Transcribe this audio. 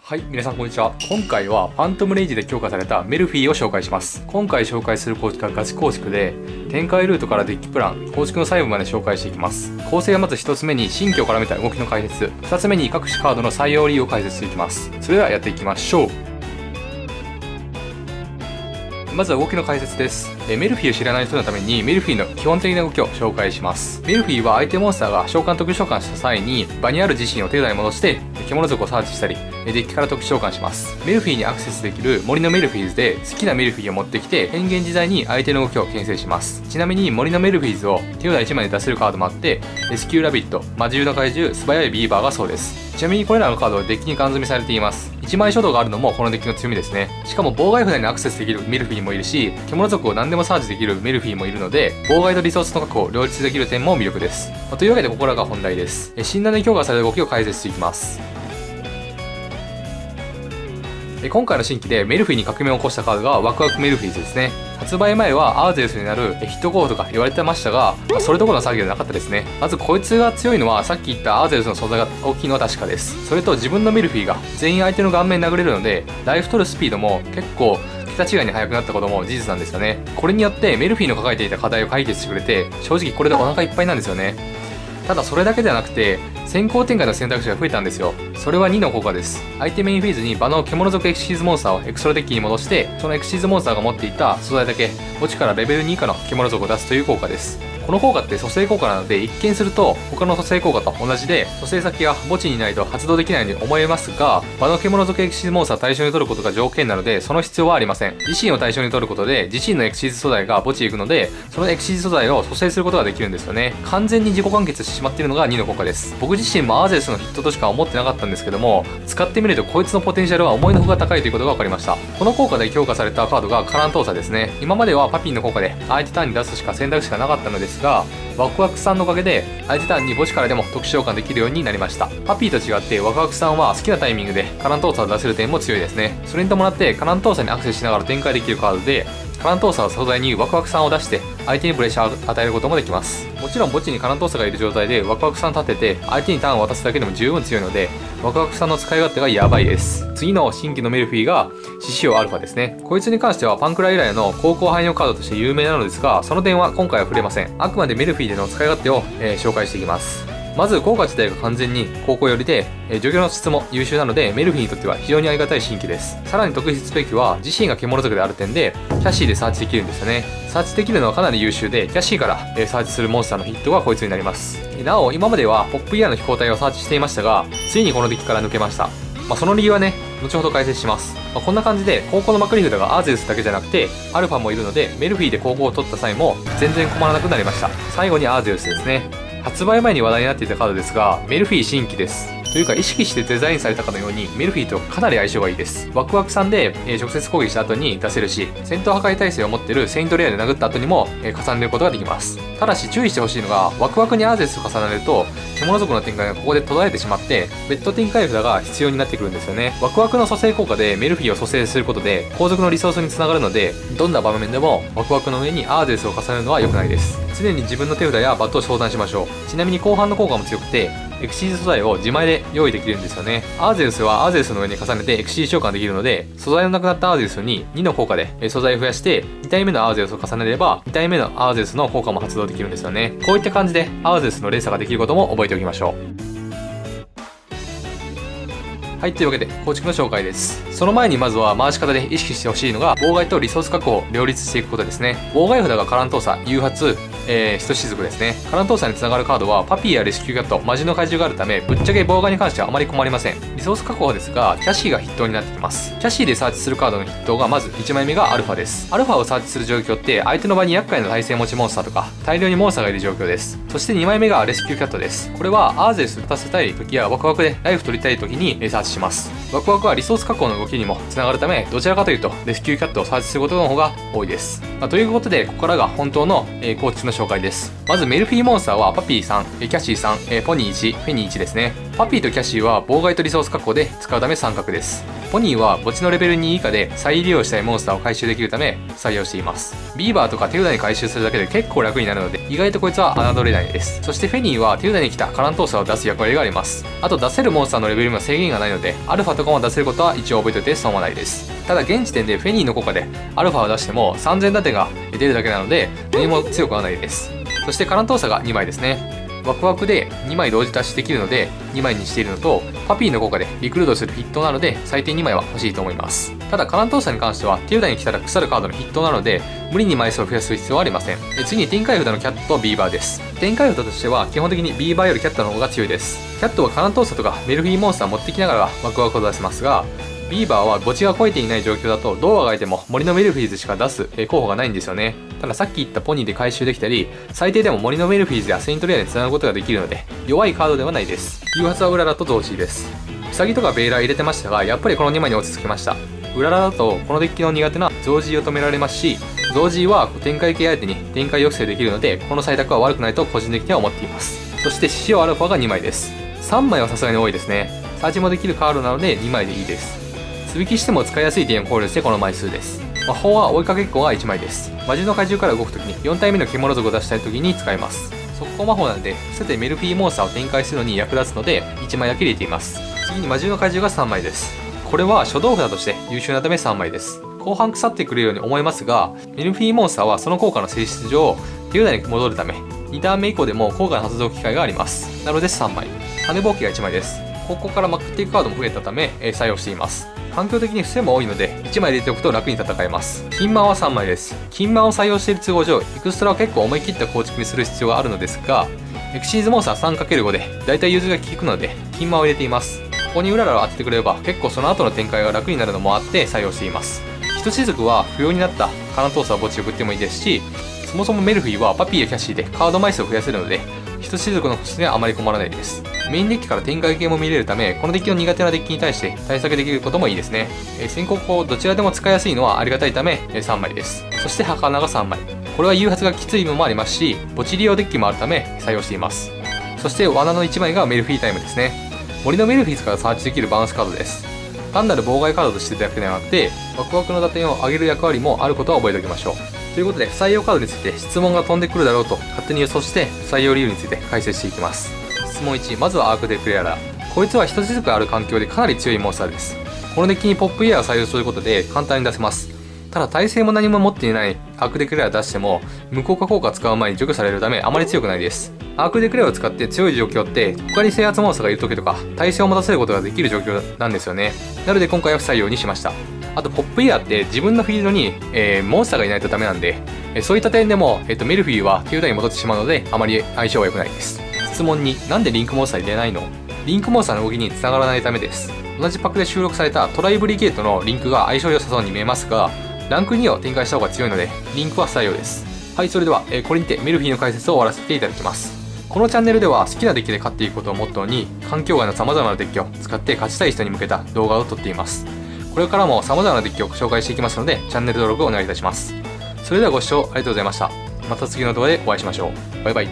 はい、皆さんこんにちは。今回はファントムレイジで強化されたメルフィーを紹介します。今回紹介する構築はガチ構築で、展開ルートからデッキプラン、構築の細部まで紹介していきます。構成はまず1つ目に新規を絡めた動きの解説、2つ目に各種カードの採用理由を解説していきます。それではやっていきましょう。まずは動きの解説です。メルフィーを知らない人のためにメルフィーの基本的な動きを紹介します。メルフィーは相手モンスターが召喚特殊召喚した際に場にある自身を手札に戻して獣族をサーチしたりデッキから特殊召喚します。メルフィーにアクセスできる森のメルフィーズで好きなメルフィーを持ってきて変幻自在に相手の動きを牽制します。ちなみに森のメルフィーズを手札1枚で出せるカードもあってレスキューラビット、魔獣の怪獣、素早いビーバーがそうです。ちなみにこれらのカードはデッキにガン積みされています。1枚書道があるのもこのデッキの強みですね。しかも妨害札にアクセスできるメルフィーもいるし獣族を何でもサーチできるメルフィーもいるので妨害とリソースの確保を両立できる点も魅力です。というわけでここらが本題です。診断で強化される動きを解説していきます。今回の新規でメルフィーに革命を起こしたカードがワクワクメルフィーズですね。発売前はアーゼウスになるヒット候補とか言われてましたが、それどころの作業ではなかったですね。まずこいつが強いのはさっき言ったアーゼウスの素材が大きいのは確かです。それと自分のメルフィーが全員相手の顔面に殴れるのでライフ取るスピードも結構桁違いに速くなったことも事実なんですよね。これによってメルフィーの抱えていた課題を解決してくれて正直これでお腹いっぱいなんですよね。ただそれだけではなくて先行展開の選択肢が増えたんですよ。それは2の効果です。相手メインフェーズに場の獣族エクシーズモンスターをエクソロデッキに戻してそのエクシーズモンスターが持っていた素材だけ墓地からレベル2以下の獣族を出すという効果です。この効果って蘇生効果なので一見すると他の蘇生効果と同じで蘇生先が墓地にないと発動できないように思えますが、場の獣族エクシーズモンスターを対象に取ることが条件なのでその必要はありません。自身を対象に取ることで自身のエクシーズ素材が墓地へ行くのでそのエクシーズ素材を蘇生することができるんですよね。完全に自己完結してしまっているのが2の効果です。僕自身もアーゼウスのヒットとしか思ってなかったんですけども使ってみるとこいつのポテンシャルは思いのほか高いということが分かりました。この効果で強化されたカードがカラントーサですね。今まではパピンの効果で相手ターンに出すしか選択肢がなかったのですがワクワクさんのおかげで相手ターンに墓地からでも特殊召喚できるようになりました。パピーと違ってワクワクさんは好きなタイミングでカラントーサを出せる点も強いですね。それに伴ってカラントーサにアクセスしながら展開できるカードでカラントーサー素材にワクワクさんを出して相手にプレッシャーを与えることもできます。もちろん墓地にカラントーサーがいる状態でワクワクさん立てて相手にターンを渡すだけでも十分強いのでワクワクさんの使い勝手がヤバいです。次の新規のメルフィーが獅子王アルファですね。こいつに関してはパンクラ以来の高校汎用カードとして有名なのですがその点は今回は触れません。あくまでメルフィーでの使い勝手を、紹介していきます。まず効果自体が完全に高校寄りで、除去の質も優秀なのでメルフィーにとっては非常にありがたい新規です。さらに特筆すべきは自身が獣族である点でキャッシーでサーチできるんですよね。サーチできるのはかなり優秀でキャッシーから、サーチするモンスターのヒットがこいつになります。なお今まではポップイヤーの飛行体をサーチしていましたがついにこのデッキから抜けました。その理由はね後ほど解説します。こんな感じで高校のまくり札がアーゼウスだけじゃなくてアルファもいるのでメルフィーで高校を取った際も全然困らなくなりました。最後にアーゼウスですね。発売前に話題になっていたカードですがメルフィー新規です。というか意識してデザインされたかのようにメルフィーとかなり相性がいいです。ワクワクさんで、直接攻撃した後に出せるし戦闘破壊耐性を持っているセイントレアで殴った後にも、重ねることができます。ただし注意してほしいのがワクワクにアーゼウスを重ねると獣族の展開がここで途絶えてしまって別途展開札が必要になってくるんですよね。ワクワクの蘇生効果でメルフィーを蘇生することで後続のリソースにつながるのでどんな場面でもワクワクの上にアーゼウスを重ねるのは良くないです。常に自分の手札やバットを相談しましょう。ちなみに後半の効果も強くてエクシーズ素材を自前で用意できるんですよね。アーゼウスはアーゼウスの上に重ねてエクシーズ召喚できるので素材のなくなったアーゼウスに2の効果で素材を増やして2体目のアーゼウスを重ねれば2体目のアーゼウスの効果も発動できるんですよね。こういった感じでアーゼウスの連鎖ができることも覚えておきましょう。はい、というわけで構築の紹介です。その前にまずは回し方で意識してほしいのが妨害とリソース確保を両立していくことですね。妨害札がカラントーサ、誘発、ひとしずくですね。カラントーサにつながるカードはパピーやレスキューキャット、魔獣の怪獣があるためぶっちゃけ妨害に関してはあまり困りません。リソース確保ですがキャシーが筆頭になってきます。キャシーでサーチするカードの筆頭がまず1枚目がアルファです。アルファをサーチする状況って相手の場に厄介な耐性持ちモンスターとか大量にモンスターがいる状況です。そして2枚目がレスキューキャットです。これはアーゼウスを立たせたい時やワクワクでライフ取りたい時にサーチします。ワクワクはリソース確保の動きにもつながるためどちらかというとレスキューキャットをサーチすることの方が多いです。ということでここからが本当の、構築の紹介です。まずメルフィーモンスターはパピーさん、キャシーさん、ポニー1、フェニー1ですね。パピーとキャシーは妨害とリソース確保で使うため三角です。ポニーは墓地のレベル2以下で再利用したいモンスターを回収できるため採用しています。ビーバーとか手札に回収するだけで結構楽になるので、意外とこいつは侮れないです。そしてフェニーは手札に来たカラントーサを出す役割があります。あと出せるモンスターのレベルにも制限がないので、アルファとかも出せることは一応覚えておいて損はないです。ただ現時点でフェニーの効果でアルファを出しても3000打点が出るだけなので、何も強くはないです。そしてカラントーサが2枚ですね。ワクワクで2枚同時達しできるので2枚にしているのと、パピーの効果でリクルートする筆頭なので最低2枚は欲しいと思います。ただカラントーサに関しては手札に来たら腐るカードの筆頭なので無理に枚数を増やす必要はありません。次に展開札のキャットとビーバーです。展開札としては基本的にビーバーよりキャットの方が強いです。キャットはカラントーサとかメルフィーモンスター持ってきながらワクワクを出せますが、ビーバーは墓地が超えていない状況だとどうあがいても森のメルフィーズしか出す候補がないんですよね。たださっき言ったポニーで回収できたり、最低でも森のメルフィーズやセイントレアに繋ぐことができるので弱いカードではないです。誘発はウララとゾージーです。ウサギとかベイラー入れてましたが、やっぱりこの2枚に落ち着きました。ウララだとこのデッキの苦手なゾージーを止められますし、ゾージーは展開系相手に展開抑制できるので、この採択は悪くないと個人的には思っています。そして獅子王アルファが2枚です。3枚はさすがに多いですね。サーチもできるカードなので2枚でいいです。素引きしても使いやすい点を考慮してこの枚数です。魔法は追いかけっこが1枚です。魔獣の怪獣から動くときに4体目の獣族を出したいときに使います。速攻魔法なので伏せてメルフィーモンスターを展開するのに役立つので1枚だけ入れています。次に魔獣の怪獣が3枚です。これは初動札として優秀なため3枚です。後半腐ってくるように思えますが、メルフィーモンスターはその効果の性質上手札に戻るため2ターン目以降でも効果の発動機会があります。なので3枚。羽ぼうきが1枚です。ここからまくっていくカードも増えたため採用しています。環境的に伏せも多いので1枚入れておくと楽に戦えます。金マンは3枚です。金マンを採用している都合上エクストラは結構思い切った構築にする必要があるのですが、エクシーズモンスター 3×5 でだいたい融通が効くので金マンを入れています。ここにウララを当ててくれれば結構その後の展開が楽になるのもあって採用しています。一しずくは不要になったカラントーサーを墓地を送ってもいいですし、そもそもメルフィーはパピーやキャシーでカード枚数を増やせるので一しずくのコストにはあまり困らないです。メインデッキから展開系も見れるため、このデッキの苦手なデッキに対して対策できることもいいですね。先行後どちらでも使いやすいのはありがたいため3枚です。そして儚が3枚。これは誘発がきついのもありますし、墓地利用デッキもあるため採用しています。そして罠の1枚がメルフィータイムですね。森のメルフィーズからサーチできるバランスカードです。単なる妨害カードとしてだけではなくて、ワクワクの打点を上げる役割もあることは覚えておきましょう。ということで、不採用カードについて質問が飛んでくるだろうと勝手に予想して不採用理由について解説していきます。質問1、まずはアークデクレアラー。こいつは一つずつある環境でかなり強いモンスターです。このデッキにポップイヤーを採用することで簡単に出せます。ただ耐性も何も持っていないアークデクレア出しても無効化効果を使う前に除去されるためあまり強くないです。アークデクレアを使って強い状況って他に制圧モンスターがいる時とか耐性を持たせることができる状況なんですよね。なので今回は不採用にしました。あとポップイヤーって自分のフィールドに、モンスターがいないとダメなんで、そういった点でも、メルフィーは手札に戻ってしまうのであまり相性は良くないです。質問2、なんでリンクモンスター入れないの？リンクモンスターの動きに繋がらないためです。同じパックで収録されたトライブリゲートのリンクが相性良さそうに見えますが、ランク2を展開した方が強いのでリンクは不採用です。はい、それでは、これにてメルフィーの解説を終わらせていただきます。このチャンネルでは好きなデッキで勝っていくことをモットーに環境外の様々なデッキを使って勝ちたい人に向けた動画を撮っています。これからも様々なデッキを紹介していきますのでチャンネル登録をお願いいたします。それではご視聴ありがとうございました。また次の動画でお会いしましょう。バイバイ。